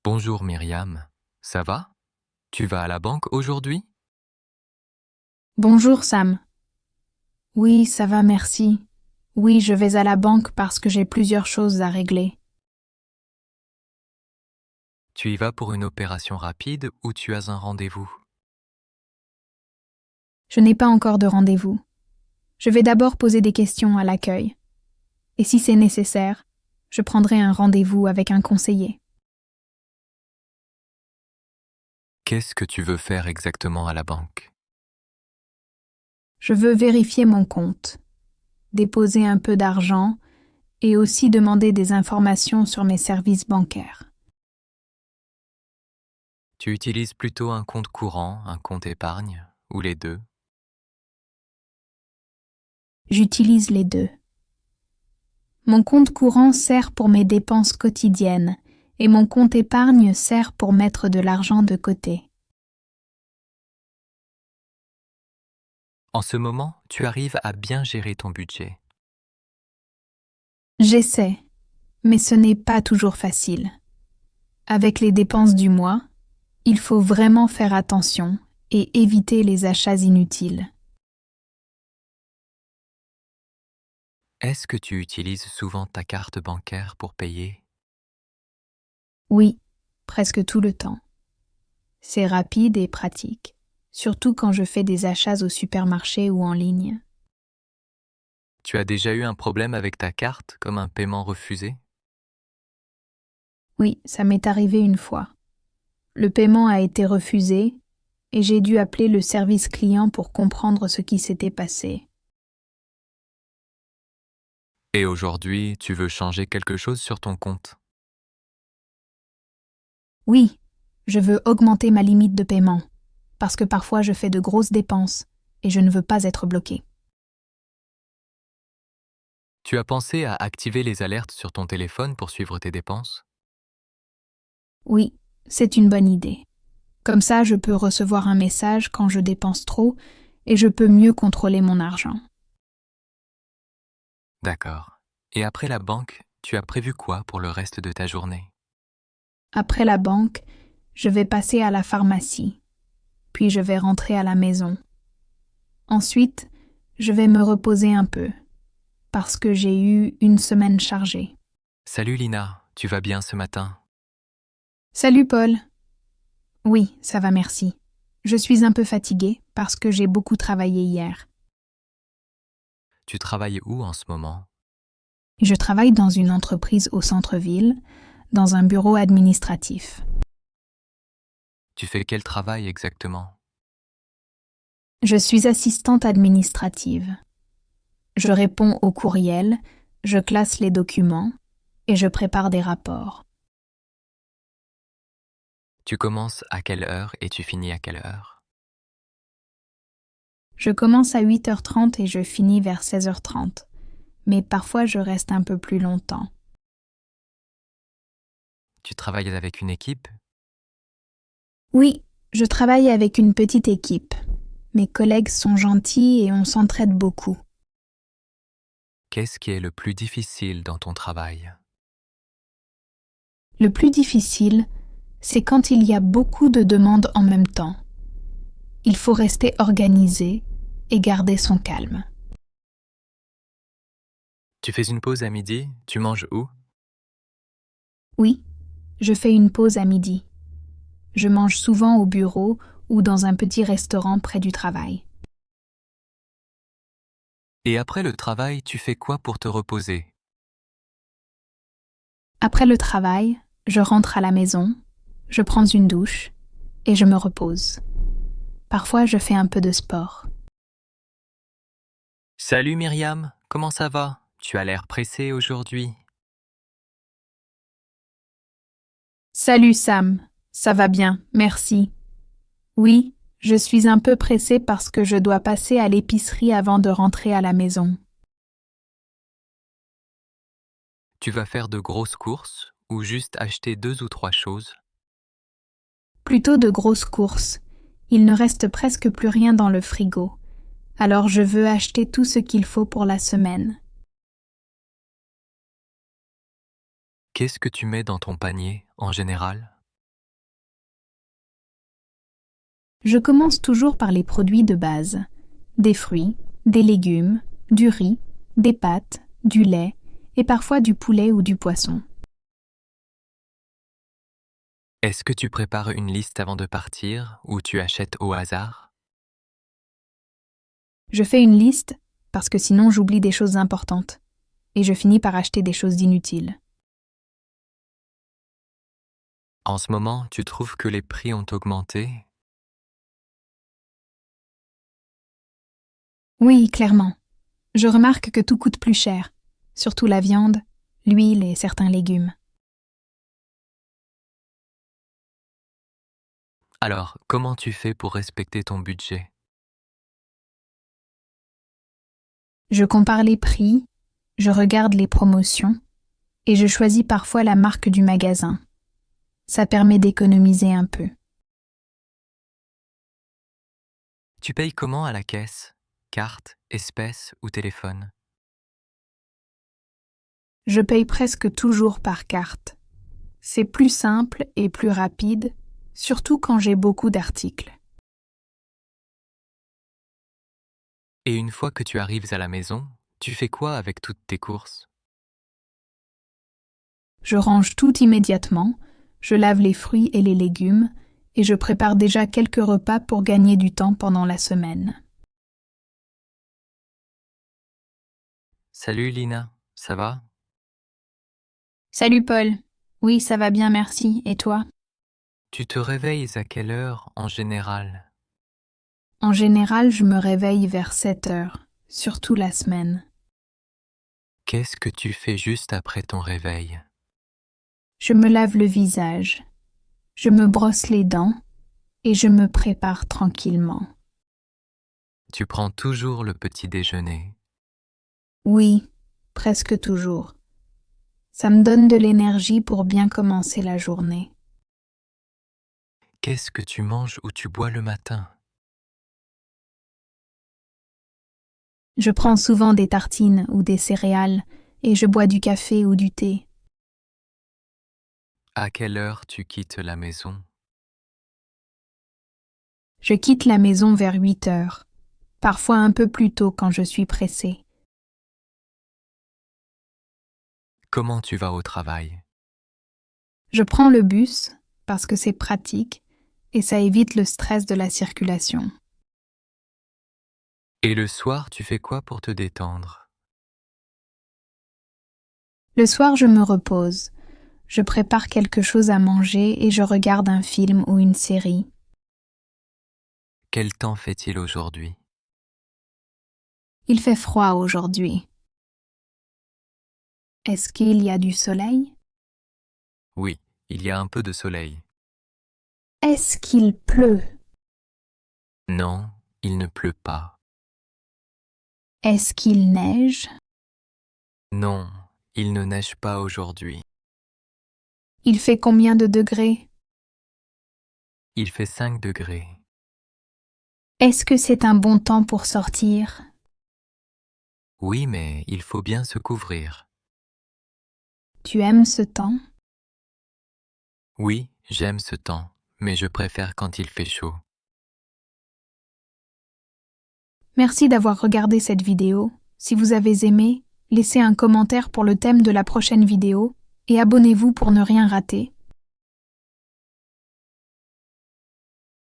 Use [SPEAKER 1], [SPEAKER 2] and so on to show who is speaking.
[SPEAKER 1] Bonjour Myriam, ça va? Tu vas à la banque aujourd'hui?
[SPEAKER 2] Bonjour Sam. Oui, ça va, merci. Oui, je vais à la banque parce que j'ai plusieurs choses à régler.
[SPEAKER 1] Tu y vas pour une opération rapide ou tu as un rendez-vous?
[SPEAKER 2] Je n'ai pas encore de rendez-vous. Je vais d'abord poser des questions à l'accueil. Et si c'est nécessaire, je prendrai un rendez-vous avec un conseiller.
[SPEAKER 1] Qu'est-ce que tu veux faire exactement à la banque?
[SPEAKER 2] Je veux vérifier mon compte, déposer un peu d'argent et aussi demander des informations sur mes services bancaires.
[SPEAKER 1] Tu utilises plutôt un compte courant, un compte épargne, ou les deux?
[SPEAKER 2] J'utilise les deux. Mon compte courant sert pour mes dépenses quotidiennes et mon compte épargne sert pour mettre de l'argent de côté.
[SPEAKER 1] En ce moment, tu arrives à bien gérer ton budget.
[SPEAKER 2] J'essaie, mais ce n'est pas toujours facile. Avec les dépenses du mois, il faut vraiment faire attention et éviter les achats inutiles.
[SPEAKER 1] Est-ce que tu utilises souvent ta carte bancaire pour payer?
[SPEAKER 2] Oui, presque tout le temps. C'est rapide et pratique, surtout quand je fais des achats au supermarché ou en ligne.
[SPEAKER 1] Tu as déjà eu un problème avec ta carte, comme un paiement refusé?
[SPEAKER 2] Oui, ça m'est arrivé une fois. Le paiement a été refusé et j'ai dû appeler le service client pour comprendre ce qui s'était passé.
[SPEAKER 1] Et aujourd'hui, tu veux changer quelque chose sur ton compte?
[SPEAKER 2] Oui, je veux augmenter ma limite de paiement, parce que parfois je fais de grosses dépenses et je ne veux pas être bloquée.
[SPEAKER 1] Tu as pensé à activer les alertes sur ton téléphone pour suivre tes dépenses?
[SPEAKER 2] Oui, c'est une bonne idée. Comme ça, je peux recevoir un message quand je dépense trop et je peux mieux contrôler mon argent.
[SPEAKER 1] D'accord. Et après la banque, tu as prévu quoi pour le reste de ta journée?
[SPEAKER 2] Après la banque, je vais passer à la pharmacie, puis je vais rentrer à la maison. Ensuite, je vais me reposer un peu, parce que j'ai eu une semaine chargée.
[SPEAKER 1] Salut Lina, tu vas bien ce matin?
[SPEAKER 2] Salut Paul. Oui, ça va, merci. Je suis un peu fatiguée parce que j'ai beaucoup travaillé hier.
[SPEAKER 1] Tu travailles où en ce moment?
[SPEAKER 2] Je travaille dans une entreprise au centre-ville, dans un bureau administratif.
[SPEAKER 1] Tu fais quel travail exactement?
[SPEAKER 2] Je suis assistante administrative. Je réponds aux courriels, je classe les documents et je prépare des rapports.
[SPEAKER 1] Tu commences à quelle heure et tu finis à quelle heure?
[SPEAKER 2] Je commence à 8h30 et je finis vers 16h30, mais parfois je reste un peu plus longtemps.
[SPEAKER 1] Tu travailles avec une équipe?
[SPEAKER 2] Oui, je travaille avec une petite équipe. Mes collègues sont gentils et on s'entraide beaucoup.
[SPEAKER 1] Qu'est-ce qui est le plus difficile dans ton travail?
[SPEAKER 2] Le plus difficile, c'est quand il y a beaucoup de demandes en même temps. Il faut rester organisé et garder son calme.
[SPEAKER 1] Tu fais une pause à midi? Tu manges où?
[SPEAKER 2] Oui, je fais une pause à midi. Je mange souvent au bureau ou dans un petit restaurant près du travail.
[SPEAKER 1] Et après le travail, tu fais quoi pour te reposer?
[SPEAKER 2] Après le travail, je rentre à la maison, je prends une douche et je me repose. Parfois, je fais un peu de sport.
[SPEAKER 1] Salut Myriam, comment ça va? Tu as l'air pressée aujourd'hui.
[SPEAKER 2] Salut Sam, ça va bien, merci. Oui, je suis un peu pressée parce que je dois passer à l'épicerie avant de rentrer à la maison.
[SPEAKER 1] Tu vas faire de grosses courses ou juste acheter 2 ou 3 choses?
[SPEAKER 2] Plutôt de grosses courses. Il ne reste presque plus rien dans le frigo. Alors je veux acheter tout ce qu'il faut pour la semaine.
[SPEAKER 1] Qu'est-ce que tu mets dans ton panier en général?
[SPEAKER 2] Je commence toujours par les produits de base. Des fruits, des légumes, du riz, des pâtes, du lait et parfois du poulet ou du poisson.
[SPEAKER 1] Est-ce que tu prépares une liste avant de partir ou tu achètes au hasard?
[SPEAKER 2] Je fais une liste parce que sinon j'oublie des choses importantes et je finis par acheter des choses inutiles.
[SPEAKER 1] En ce moment, tu trouves que les prix ont augmenté?
[SPEAKER 2] Oui, clairement. Je remarque que tout coûte plus cher, surtout la viande, l'huile et certains légumes.
[SPEAKER 1] Alors, comment tu fais pour respecter ton budget?
[SPEAKER 2] Je compare les prix, je regarde les promotions et je choisis parfois la marque du magasin. Ça permet d'économiser un peu.
[SPEAKER 1] Tu payes comment à la caisse? Carte, espèce ou téléphone?
[SPEAKER 2] Je paye presque toujours par carte. C'est plus simple et plus rapide, surtout quand j'ai beaucoup d'articles.
[SPEAKER 1] Et une fois que tu arrives à la maison, tu fais quoi avec toutes tes courses?
[SPEAKER 2] Je range tout immédiatement, je lave les fruits et les légumes, et je prépare déjà quelques repas pour gagner du temps pendant la semaine.
[SPEAKER 1] Salut Lina, ça va?
[SPEAKER 2] Salut Paul. Oui, ça va bien, merci. Et toi?
[SPEAKER 1] Tu te réveilles à quelle heure en général?
[SPEAKER 2] En général, je me réveille vers 7 heures, surtout la semaine.
[SPEAKER 1] Qu'est-ce que tu fais juste après ton réveil?
[SPEAKER 2] Je me lave le visage, je me brosse les dents et je me prépare tranquillement.
[SPEAKER 1] Tu prends toujours le petit déjeuner.
[SPEAKER 2] Oui, presque toujours. Ça me donne de l'énergie pour bien commencer la journée.
[SPEAKER 1] Qu'est-ce que tu manges ou tu bois le matin?
[SPEAKER 2] Je prends souvent des tartines ou des céréales et je bois du café ou du thé.
[SPEAKER 1] À quelle heure tu quittes la maison?
[SPEAKER 2] Je quitte la maison vers 8 heures, parfois un peu plus tôt quand je suis pressée.
[SPEAKER 1] Comment tu vas au travail?
[SPEAKER 2] Je prends le bus parce que c'est pratique et ça évite le stress de la circulation.
[SPEAKER 1] Et le soir, tu fais quoi pour te détendre?
[SPEAKER 2] Le soir, je me repose. Je prépare quelque chose à manger et je regarde un film ou une série.
[SPEAKER 1] Quel temps fait-il aujourd'hui?
[SPEAKER 2] Il fait froid aujourd'hui. Est-ce qu'il y a du soleil?
[SPEAKER 1] Oui, il y a un peu de soleil.
[SPEAKER 2] Est-ce qu'il pleut?
[SPEAKER 1] Non, il ne pleut pas.
[SPEAKER 2] Est-ce qu'il neige?
[SPEAKER 1] Non, il ne neige pas aujourd'hui.
[SPEAKER 2] Il fait combien de degrés?
[SPEAKER 1] Il fait 5 degrés.
[SPEAKER 2] Est-ce que c'est un bon temps pour sortir?
[SPEAKER 1] Oui, mais il faut bien se couvrir.
[SPEAKER 2] Tu aimes ce temps?
[SPEAKER 1] Oui, j'aime ce temps, mais je préfère quand il fait chaud.
[SPEAKER 2] Merci d'avoir regardé cette vidéo. Si vous avez aimé, laissez un commentaire pour le thème de la prochaine vidéo et abonnez-vous pour ne rien rater.